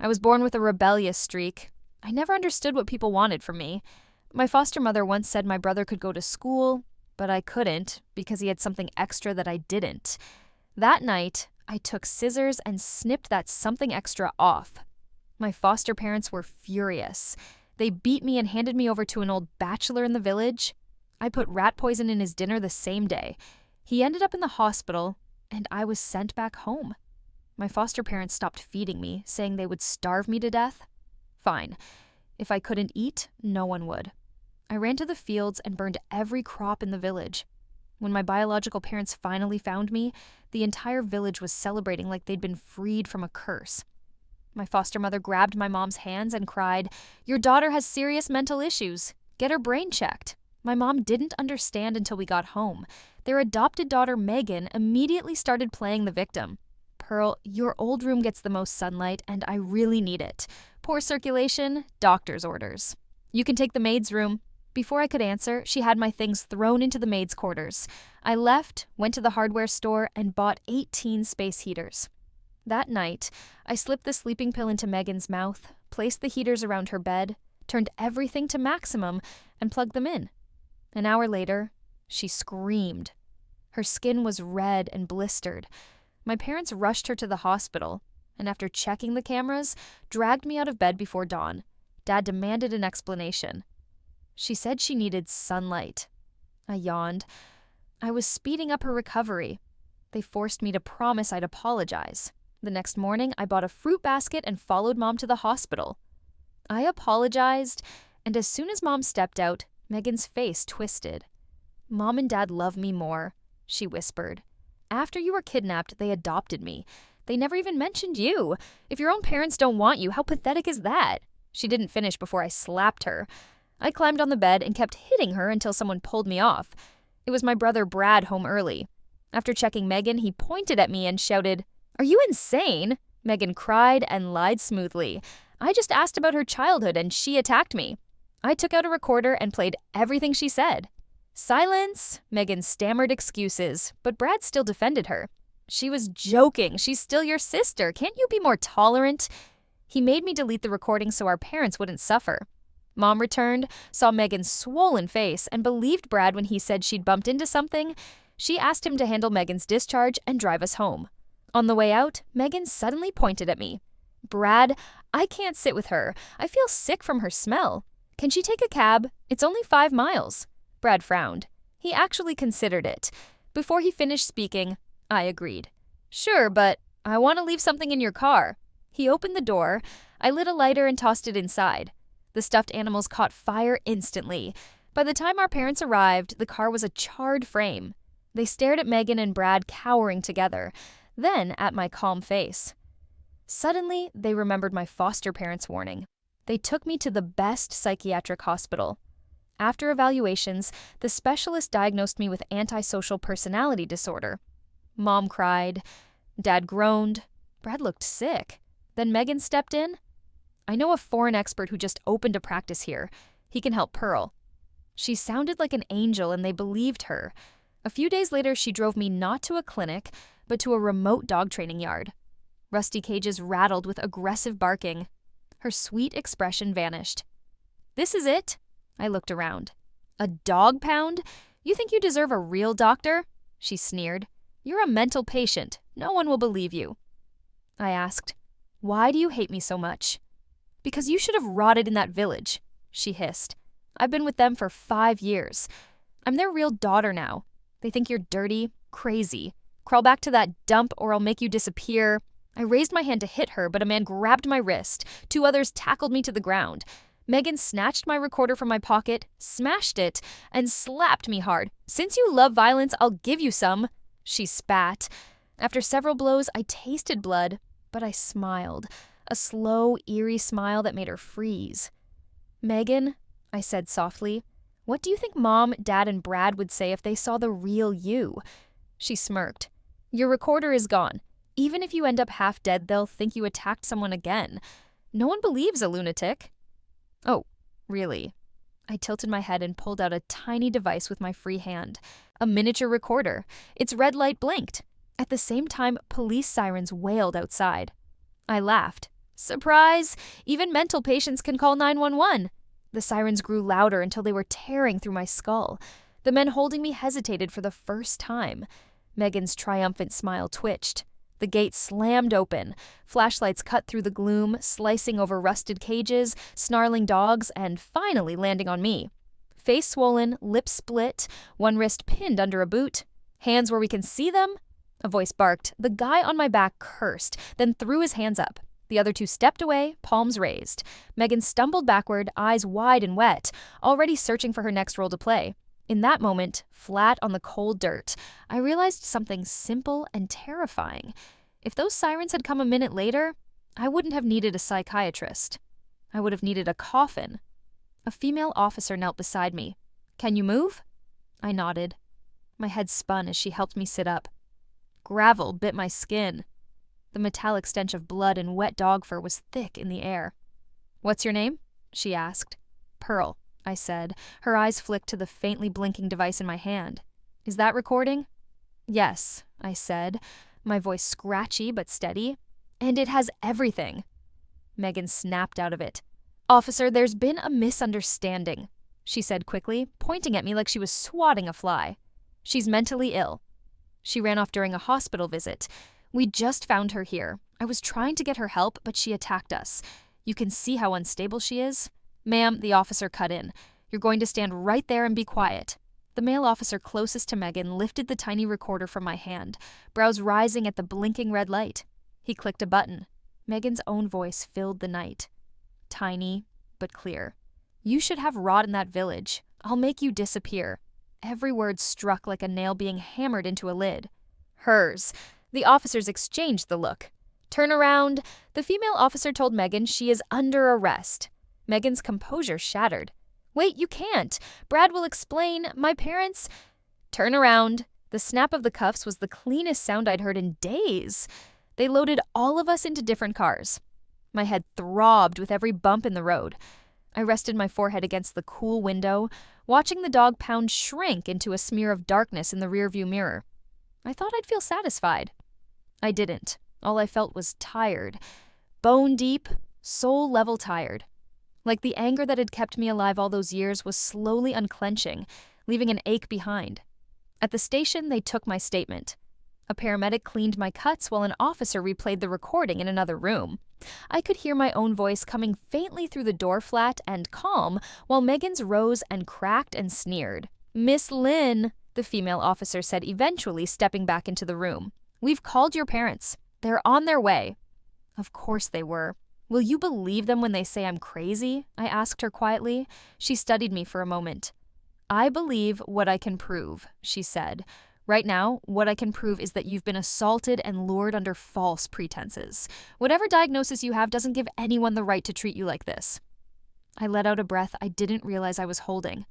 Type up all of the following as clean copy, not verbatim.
I was born with a rebellious streak. I never understood what people wanted from me. My foster mother once said my brother could go to school, but I couldn't because he had something extra that I didn't. That night, I took scissors and snipped that something extra off. My foster parents were furious. They beat me and handed me over to an old bachelor in the village. I put rat poison in his dinner the same day. He ended up in the hospital, and I was sent back home. My foster parents stopped feeding me, saying they would starve me to death. Fine. If I couldn't eat, no one would. I ran to the fields and burned every crop in the village. When my biological parents finally found me, the entire village was celebrating like they'd been freed from a curse. My foster mother grabbed my mom's hands and cried, "Your daughter has serious mental issues. Get her brain checked." My mom didn't understand until we got home. Their adopted daughter, Megan, immediately started playing the victim. "Pearl, your old room gets the most sunlight, and I really need it. Poor circulation, doctor's orders. You can take the maid's room." Before I could answer, she had my things thrown into the maid's quarters. I left, went to the hardware store, and bought 18 space heaters. That night, I slipped the sleeping pill into Megan's mouth, placed the heaters around her bed, turned everything to maximum, and plugged them in. An hour later, she screamed. Her skin was red and blistered. My parents rushed her to the hospital, and after checking the cameras, dragged me out of bed before dawn. Dad demanded an explanation. She said she needed sunlight. I yawned. I was speeding up her recovery. They forced me to promise I'd apologize. The next morning, I bought a fruit basket and followed Mom to the hospital. I apologized, and as soon as Mom stepped out, Megan's face twisted. "Mom and Dad love me more," she whispered. "After you were kidnapped, they adopted me. They never even mentioned you. If your own parents don't want you, how pathetic is that?" She didn't finish before I slapped her. I climbed on the bed and kept hitting her until someone pulled me off. It was my brother Brad home early. After checking Megan, he pointed at me and shouted, "Are you insane?" Megan cried and lied smoothly. "I just asked about her childhood and she attacked me." I took out a recorder and played everything she said. "Silence!" Megan stammered excuses, but Brad still defended her. "She was joking. She's still your sister. Can't you be more tolerant?" He made me delete the recording so our parents wouldn't suffer. Mom returned, saw Megan's swollen face, and believed Brad when he said she'd bumped into something. She asked him to handle Megan's discharge and drive us home. On the way out, Megan suddenly pointed at me. "Brad, I can't sit with her. I feel sick from her smell. Can she take a cab? It's only 5 miles. Brad frowned. He actually considered it. Before he finished speaking, I agreed. "Sure, but I want to leave something in your car." He opened the door. I lit a lighter and tossed it inside. The stuffed animals caught fire instantly. By the time our parents arrived, the car was a charred frame. They stared at Megan and Brad cowering together, then at my calm face. Suddenly, they remembered my foster parents' warning. They took me to the best psychiatric hospital. After evaluations, the specialist diagnosed me with antisocial personality disorder. Mom cried. Dad groaned. Brad looked sick. Then Megan stepped in. "I know a foreign expert who just opened a practice here. He can help Pearl." She sounded like an angel, and they believed her. A few days later, she drove me not to a clinic, but to a remote dog training yard. Rusty cages rattled with aggressive barking. Her sweet expression vanished. "This is it?" I looked around. "A dog pound? You think you deserve a real doctor?" She sneered. "You're a mental patient. No one will believe you." I asked, "Why do you hate me so much?" "Because you should have rotted in that village," she hissed. "I've been with them for 5 years. I'm their real daughter now. They think you're dirty, crazy. Crawl back to that dump or I'll make you disappear." I raised my hand to hit her, but a man grabbed my wrist. 2 others tackled me to the ground. Megan snatched my recorder from my pocket, smashed it, and slapped me hard. "Since you love violence, I'll give you some," she spat. After several blows, I tasted blood, but I smiled. A slow, eerie smile that made her freeze. "Megan," I said softly, "what do you think Mom, Dad, and Brad would say if they saw the real you?" She smirked. "Your recorder is gone. Even if you end up half dead, they'll think you attacked someone again. No one believes a lunatic." "Oh, really?" I tilted my head and pulled out a tiny device with my free hand. A miniature recorder. Its red light blinked. At the same time, police sirens wailed outside. I laughed. Surprise! Even mental patients can call 911. The sirens grew louder until they were tearing through my skull. The men holding me hesitated for the first time. Megan's triumphant smile twitched. The gate slammed open. Flashlights cut through the gloom, slicing over rusted cages, snarling dogs, and finally landing on me. Face swollen, lips split, one wrist pinned under a boot. Hands where we can see them? A voice barked. The guy on my back cursed, then threw his hands up. The other two stepped away, palms raised. Megan stumbled backward, eyes wide and wet, already searching for her next role to play. In that moment, flat on the cold dirt, I realized something simple and terrifying. If those sirens had come a minute later, I wouldn't have needed a psychiatrist. I would have needed a coffin. A female officer knelt beside me. "Can you move?" I nodded. My head spun as she helped me sit up. Gravel bit my skin. The metallic stench of blood and wet dog fur was thick in the air. "What's your name?" she asked. "Pearl," I said. Her eyes flicked to the faintly blinking device in my hand. "Is that recording?" "Yes," I said, my voice scratchy but steady. "And it has everything." Megan snapped out of it. "Officer, there's been a misunderstanding," she said quickly, pointing at me like she was swatting a fly. "She's mentally ill. She ran off during a hospital visit. We just found her here. I was trying to get her help, but she attacked us. You can see how unstable she is." "Ma'am," the officer cut in. "You're going to stand right there and be quiet." The male officer closest to Megan lifted the tiny recorder from my hand, brows rising at the blinking red light. He clicked a button. Megan's own voice filled the night. Tiny, but clear. "You should have rot in that village. I'll make you disappear." Every word struck like a nail being hammered into a lid. Hers. The officers exchanged the look. "Turn around." The female officer told Megan she is under arrest. Megan's composure shattered. "Wait, you can't. Brad will explain. My parents—" "Turn around." The snap of the cuffs was the cleanest sound I'd heard in days. They loaded all of us into different cars. My head throbbed with every bump in the road. I rested my forehead against the cool window, watching the dog pound shrink into a smear of darkness in the rearview mirror. I thought I'd feel satisfied. I didn't. All I felt was tired. Bone deep, soul level tired. Like the anger that had kept me alive all those years was slowly unclenching, leaving an ache behind. At the station, they took my statement. A paramedic cleaned my cuts while an officer replayed the recording in another room. I could hear my own voice coming faintly through the door flat and calm, while Megan's rose and cracked and sneered. "Miss Lynn," the female officer said, eventually stepping back into the room. "We've called your parents. They're on their way." Of course they were. "Will you believe them when they say I'm crazy?" I asked her quietly. She studied me for a moment. "I believe what I can prove," she said. "Right now, what I can prove is that you've been assaulted and lured under false pretenses. Whatever diagnosis you have doesn't give anyone the right to treat you like this." I let out a breath I didn't realize I was holding.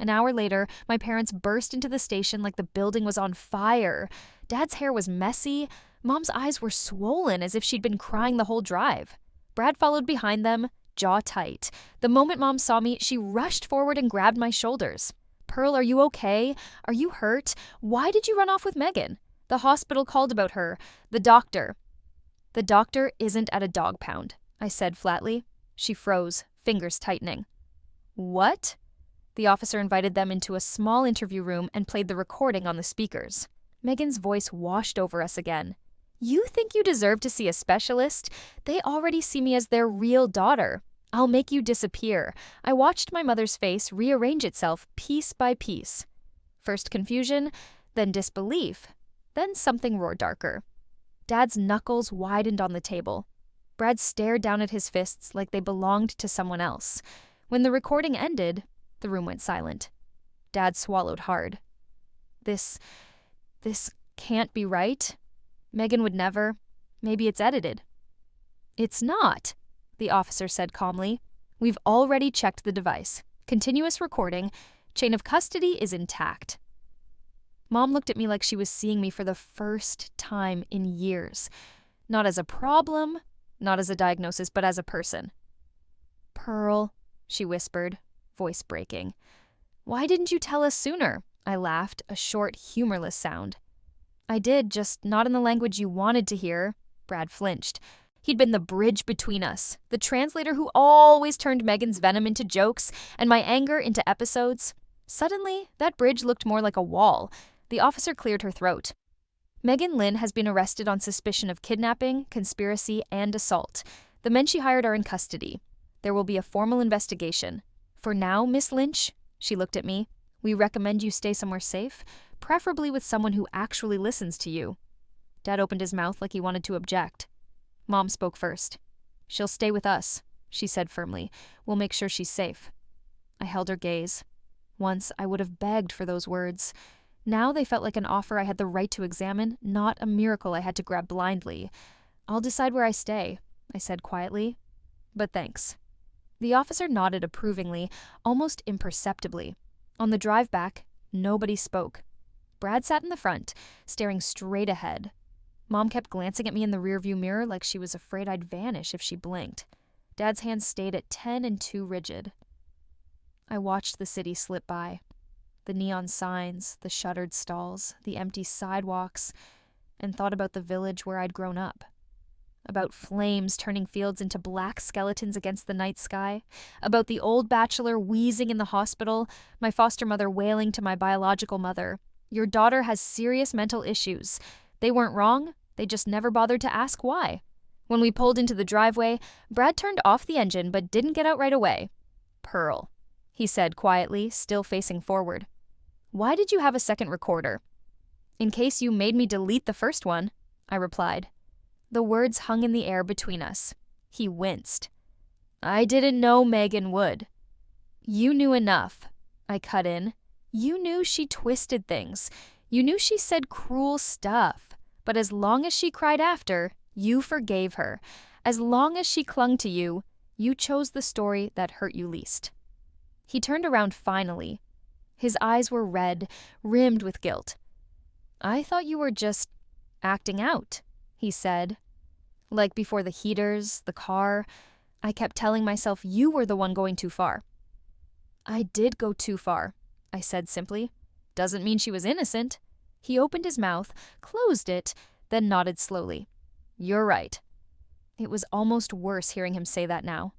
An hour later, my parents burst into the station like the building was on fire. Dad's hair was messy. Mom's eyes were swollen as if she'd been crying the whole drive. Brad followed behind them, jaw tight. The moment Mom saw me, she rushed forward and grabbed my shoulders. "Pearl, are you okay? Are you hurt? Why did you run off with Megan? The hospital called about her. The doctor." "The doctor isn't at a dog pound," I said flatly. She froze, fingers tightening. "What?" The officer invited them into a small interview room and played the recording on the speakers. Megan's voice washed over us again. "You think you deserve to see a specialist? They already see me as their real daughter. I'll make you disappear." I watched my mother's face rearrange itself piece by piece. First confusion, then disbelief, then something roared darker. Dad's knuckles widened on the table. Brad stared down at his fists like they belonged to someone else. When the recording ended, the room went silent. Dad swallowed hard. This can't be right. Megan would never. Maybe it's edited." "It's not," the officer said calmly. "We've already checked the device. Continuous recording. Chain of custody is intact." Mom looked at me like she was seeing me for the first time in years. Not as a problem, not as a diagnosis, but as a person. "Pearl," she whispered, voice breaking. "Why didn't you tell us sooner?" I laughed, a short, humorless sound. "I did, just not in the language you wanted to hear." Brad flinched. He'd been the bridge between us, the translator who always turned Megan's venom into jokes and my anger into episodes. Suddenly, that bridge looked more like a wall. The officer cleared her throat. Megan Lynn has been arrested on suspicion of kidnapping, conspiracy, and assault. The men she hired are in custody. There will be a formal investigation. For now, Miss Lynch, she looked at me, we recommend you stay somewhere safe, preferably with someone who actually listens to you. Dad opened his mouth like he wanted to object. Mom spoke first. She'll stay with us, she said firmly. We'll make sure she's safe. I held her gaze. Once I would have begged for those words. Now they felt like an offer I had the right to examine, not a miracle I had to grab blindly. I'll decide where I stay, I said quietly. But thanks. The officer nodded approvingly, almost imperceptibly. On the drive back, nobody spoke. Brad sat in the front, staring straight ahead. Mom kept glancing at me in the rearview mirror like she was afraid I'd vanish if she blinked. Dad's hands stayed at 10 and 2 rigid. I watched the city slip by. The neon signs, the shuttered stalls, the empty sidewalks, and thought about the village where I'd grown up. About flames turning fields into black skeletons against the night sky, about the old bachelor wheezing in the hospital, my foster mother wailing to my biological mother, "Your daughter has serious mental issues. They weren't wrong, they just never bothered to ask why." When we pulled into the driveway, Brad turned off the engine but didn't get out right away. "Pearl," he said quietly, still facing forward. "Why did you have a second recorder?" "In case you made me delete the first one," I replied. The words hung in the air between us. He winced. "I didn't know Megan would." "You knew enough," I cut in. "You knew she twisted things. You knew she said cruel stuff. But as long as she cried after, you forgave her. As long as she clung to you, you chose the story that hurt you least." He turned around finally. His eyes were red, rimmed with guilt. "I thought you were just acting out," he said. Like before the heaters, the car, I kept telling myself you were the one going too far. "I did go too far," I said simply. "Doesn't mean she was innocent." He opened his mouth, closed it, then nodded slowly. "You're right." It was almost worse hearing him say that now.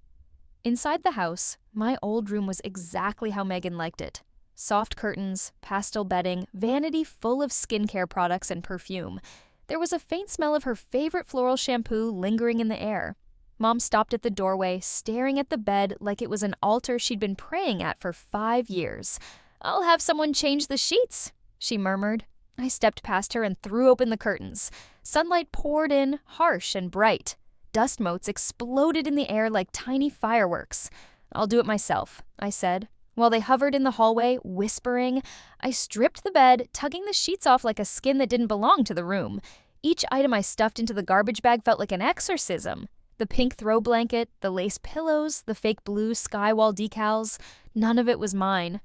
Inside the house, my old room was exactly how Megan liked it. Soft curtains, pastel bedding, vanity full of skincare products and perfume. There was a faint smell of her favorite floral shampoo lingering in the air. Mom stopped at the doorway, staring at the bed like it was an altar she'd been praying at for 5 years. "I'll have someone change the sheets," she murmured. I stepped past her and threw open the curtains. Sunlight poured in, harsh and bright. Dust motes exploded in the air like tiny fireworks. "I'll do it myself," I said. While they hovered in the hallway, whispering, I stripped the bed, tugging the sheets off like a skin that didn't belong to the room. Each item I stuffed into the garbage bag felt like an exorcism. The pink throw blanket, the lace pillows, the fake blue skywall decals, none of it was mine.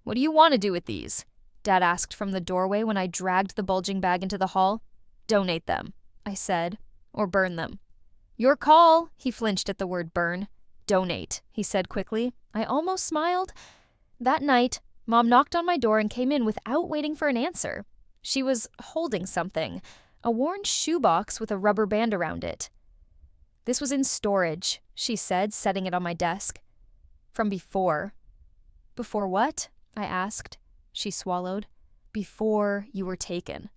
"What do you want to do with these?" Dad asked from the doorway when I dragged the bulging bag into the hall. "Donate them," I said, "or burn them." "Your call," he flinched at the word burn. "Donate," he said quickly. I almost smiled. That night, Mom knocked on my door and came in without waiting for an answer. She was holding something, a worn shoebox with a rubber band around it. "This was in storage," she said, setting it on my desk. "From before." "Before what?" I asked. She swallowed. "Before you were taken."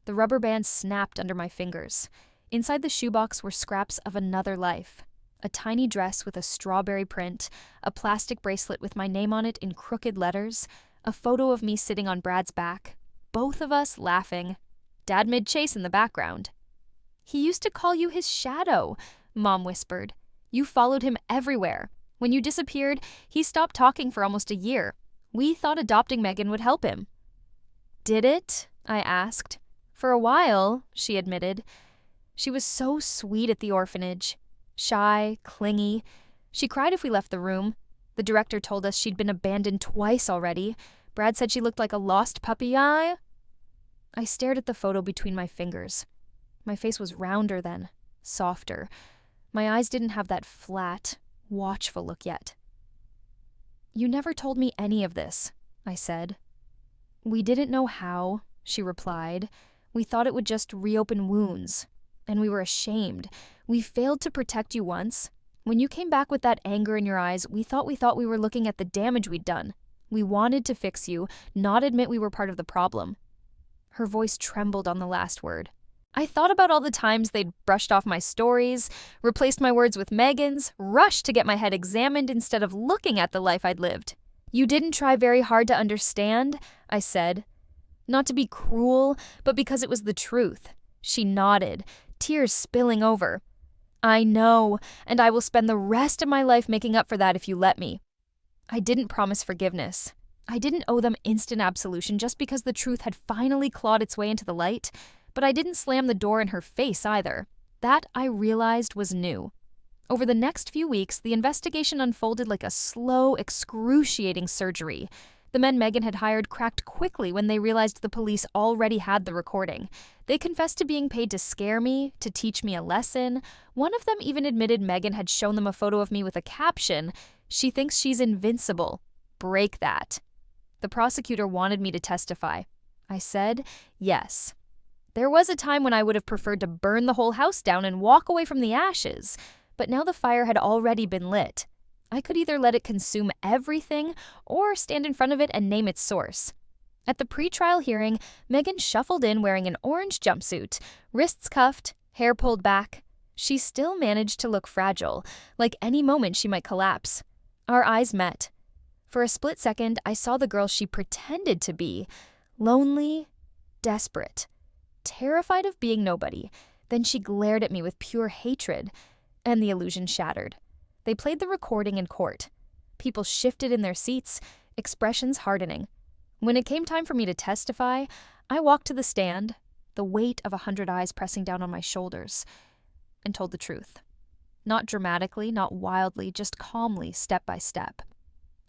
The rubber band snapped under my fingers. Inside the shoebox were scraps of another life. A tiny dress with a strawberry print, a plastic bracelet with my name on it in crooked letters, a photo of me sitting on Brad's back, both of us laughing. Dad mid-chase in the background. "He used to call you his shadow," Mom whispered. "You followed him everywhere. When you disappeared, he stopped talking for almost a year. We thought adopting Megan would help him." "Did it?" I asked. "For a while," she admitted. "She was so sweet at the orphanage. Shy, clingy. She cried if we left the room. The director told us she'd been abandoned twice already. Brad said she looked like a lost puppy. I stared at the photo between my fingers. My face was rounder then, softer. My eyes didn't have that flat, watchful look yet. "You never told me any of this," I said. "We didn't know how," she replied. "We thought it would just reopen wounds. And we were ashamed. We failed to protect you once. When you came back with that anger in your eyes, we thought we were looking at the damage we'd done. We wanted to fix you, not admit we were part of the problem." Her voice trembled on the last word. I thought about all the times they'd brushed off my stories, replaced my words with Megan's, rushed to get my head examined instead of looking at the life I'd lived. "You didn't try very hard to understand," I said. Not to be cruel, but because it was the truth. She nodded, tears spilling over. "I know, and I will spend the rest of my life making up for that if you let me." I didn't promise forgiveness. I didn't owe them instant absolution just because the truth had finally clawed its way into the light, but I didn't slam the door in her face either. That, I realized, was new. Over the next few weeks, the investigation unfolded like a slow, excruciating surgery. The men Megan had hired cracked quickly when they realized the police already had the recording. They confessed to being paid to scare me, to teach me a lesson. One of them even admitted Megan had shown them a photo of me with a caption, "She thinks she's invincible. Break that." The prosecutor wanted me to testify. I said yes. There was a time when I would have preferred to burn the whole house down and walk away from the ashes, but now the fire had already been lit. I could either let it consume everything or stand in front of it and name its source. At the pretrial hearing, Megan shuffled in wearing an orange jumpsuit, wrists cuffed, hair pulled back. She still managed to look fragile, like any moment she might collapse. Our eyes met. For a split second, I saw the girl she pretended to be, lonely, desperate, terrified of being nobody. Then she glared at me with pure hatred, and the illusion shattered. They played the recording in court. People shifted in their seats, expressions hardening. When it came time for me to testify, I walked to the stand, the weight of 100 eyes pressing down on my shoulders, and told the truth. Not dramatically, not wildly, just calmly, step by step.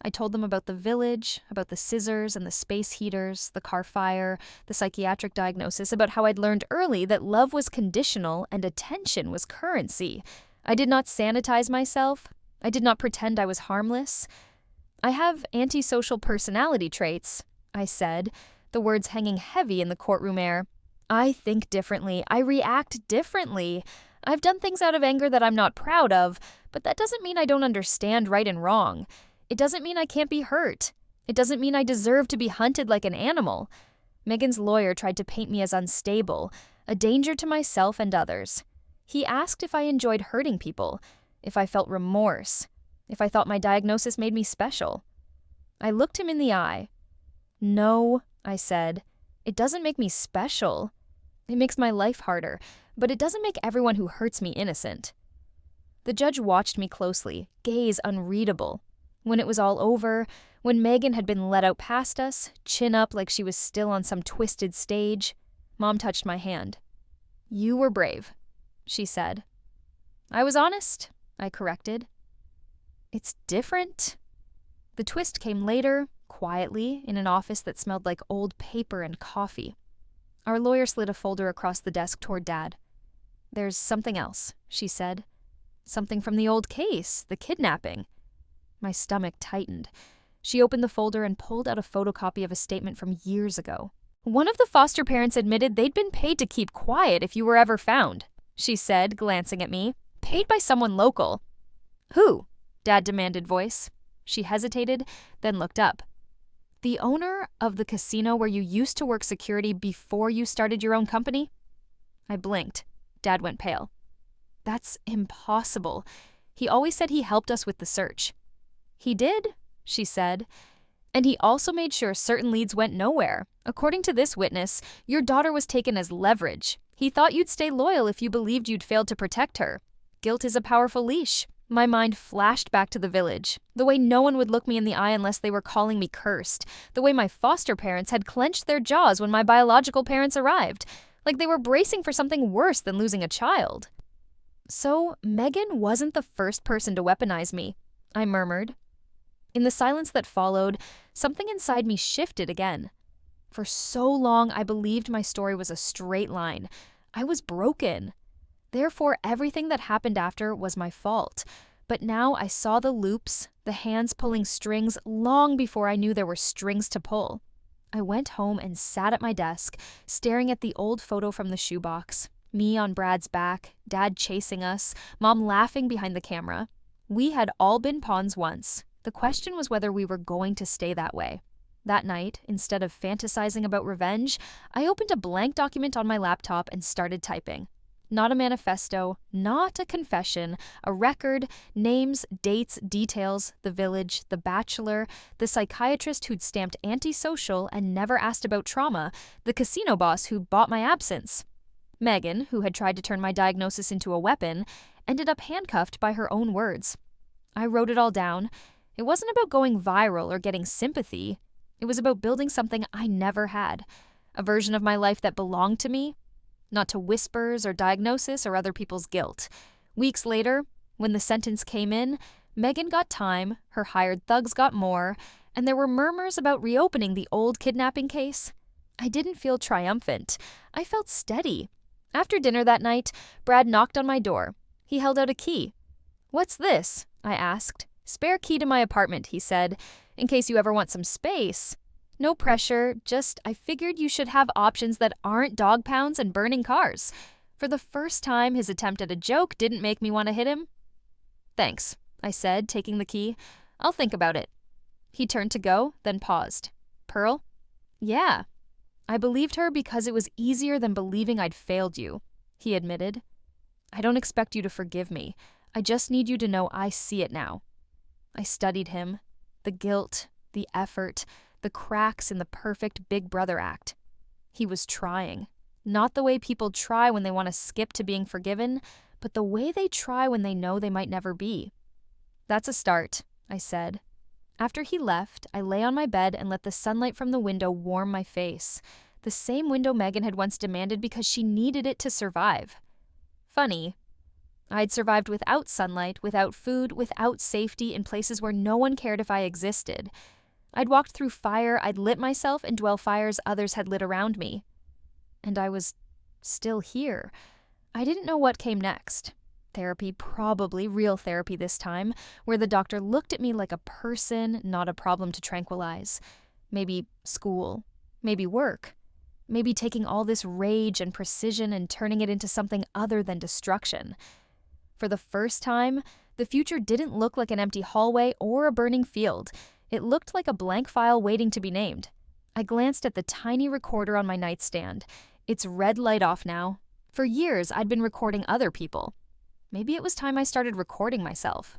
I told them about the village, about the scissors and the space heaters, the car fire, the psychiatric diagnosis, about how I'd learned early that love was conditional and attention was currency. I did not sanitize myself. I did not pretend I was harmless. "I have antisocial personality traits," I said, the words hanging heavy in the courtroom air. "I think differently. I react differently. I've done things out of anger that I'm not proud of, but that doesn't mean I don't understand right and wrong. It doesn't mean I can't be hurt. It doesn't mean I deserve to be hunted like an animal." Megan's lawyer tried to paint me as unstable, a danger to myself and others. He asked if I enjoyed hurting people, if I felt remorse, if I thought my diagnosis made me special. I looked him in the eye. "No," I said. "It doesn't make me special. It makes my life harder, but it doesn't make everyone who hurts me innocent." The judge watched me closely, gaze unreadable. When it was all over, when Megan had been let out past us, chin up like she was still on some twisted stage, Mom touched my hand. "You were brave," she said. "I was honest," I corrected. "It's different." The twist came later, quietly, in an office that smelled like old paper and coffee. Our lawyer slid a folder across the desk toward Dad. "There's something else," she said. "Something from the old case, the kidnapping." My stomach tightened. She opened the folder and pulled out a photocopy of a statement from years ago. "One of the foster parents admitted they'd been paid to keep quiet if you were ever found," she said, glancing at me. "Paid by someone local." "Who?" Dad demanded voice. She hesitated, then looked up. "The owner of the casino where you used to work security before you started your own company?" I blinked. Dad went pale. "That's impossible. He always said he helped us with the search." "He did," she said. "And he also made sure certain leads went nowhere. According to this witness, your daughter was taken as leverage. He thought you'd stay loyal if you believed you'd failed to protect her. Guilt is a powerful leash." My mind flashed back to the village, the way no one would look me in the eye unless they were calling me cursed, the way my foster parents had clenched their jaws when my biological parents arrived, like they were bracing for something worse than losing a child. "So Megan wasn't the first person to weaponize me," I murmured. In the silence that followed, something inside me shifted again. For so long, I believed my story was a straight line. I was broken. Therefore, everything that happened after was my fault. But now I saw the loops, the hands pulling strings long before I knew there were strings to pull. I went home and sat at my desk, staring at the old photo from the shoebox, Me on Brad's back, Dad chasing us, Mom laughing behind the camera. We had all been pawns once. The question was whether we were going to stay that way. That night, instead of fantasizing about revenge, I opened a blank document on my laptop and started typing. Not a manifesto, not a confession, a record, names, dates, details, the village, the bachelor, the psychiatrist who'd stamped antisocial and never asked about trauma, the casino boss who bought my absence. Megan, who had tried to turn my diagnosis into a weapon, ended up handcuffed by her own words. I wrote it all down. It wasn't about going viral or getting sympathy. It was about building something I never had, a version of my life that belonged to me, not to whispers or diagnosis or other people's guilt. Weeks later, when the sentence came in, Megan got time, her hired thugs got more, and there were murmurs about reopening the old kidnapping case. I didn't feel triumphant. I felt steady. After dinner that night, Brad knocked on my door. He held out a key. "What's this?" I asked. "Spare key to my apartment," he said, "in case you ever want some space." No pressure, just I figured you should have options that aren't dog pounds and burning cars. For the first time, his attempt at a joke didn't make me want to hit him. "Thanks," I said, taking the key. "I'll think about it." He turned to go, then paused. "Pearl?" "Yeah." "I believed her because it was easier than believing I'd failed you," he admitted. "I don't expect you to forgive me. I just need you to know I see it now." I studied him. The guilt, the effort, the cracks in the perfect big brother act. He was trying. Not the way people try when they want to skip to being forgiven, but the way they try when they know they might never be. "That's a start," I said. After he left, I lay on my bed and let the sunlight from the window warm my face. The same window Megan had once demanded because she needed it to survive. Funny. I'd survived without sunlight, without food, without safety in places where no one cared if I existed. I'd walked through fire, I'd lit myself and dwell fires others had lit around me. And I was still here. I didn't know what came next. Therapy, probably real therapy this time, where the doctor looked at me like a person, not a problem to tranquilize. Maybe school. Maybe work. Maybe taking all this rage and precision and turning it into something other than destruction. For the first time, the future didn't look like an empty hallway or a burning field. It looked like a blank file waiting to be named. I glanced at the tiny recorder on my nightstand. Its red light off now. For years, I'd been recording other people. Maybe it was time I started recording myself.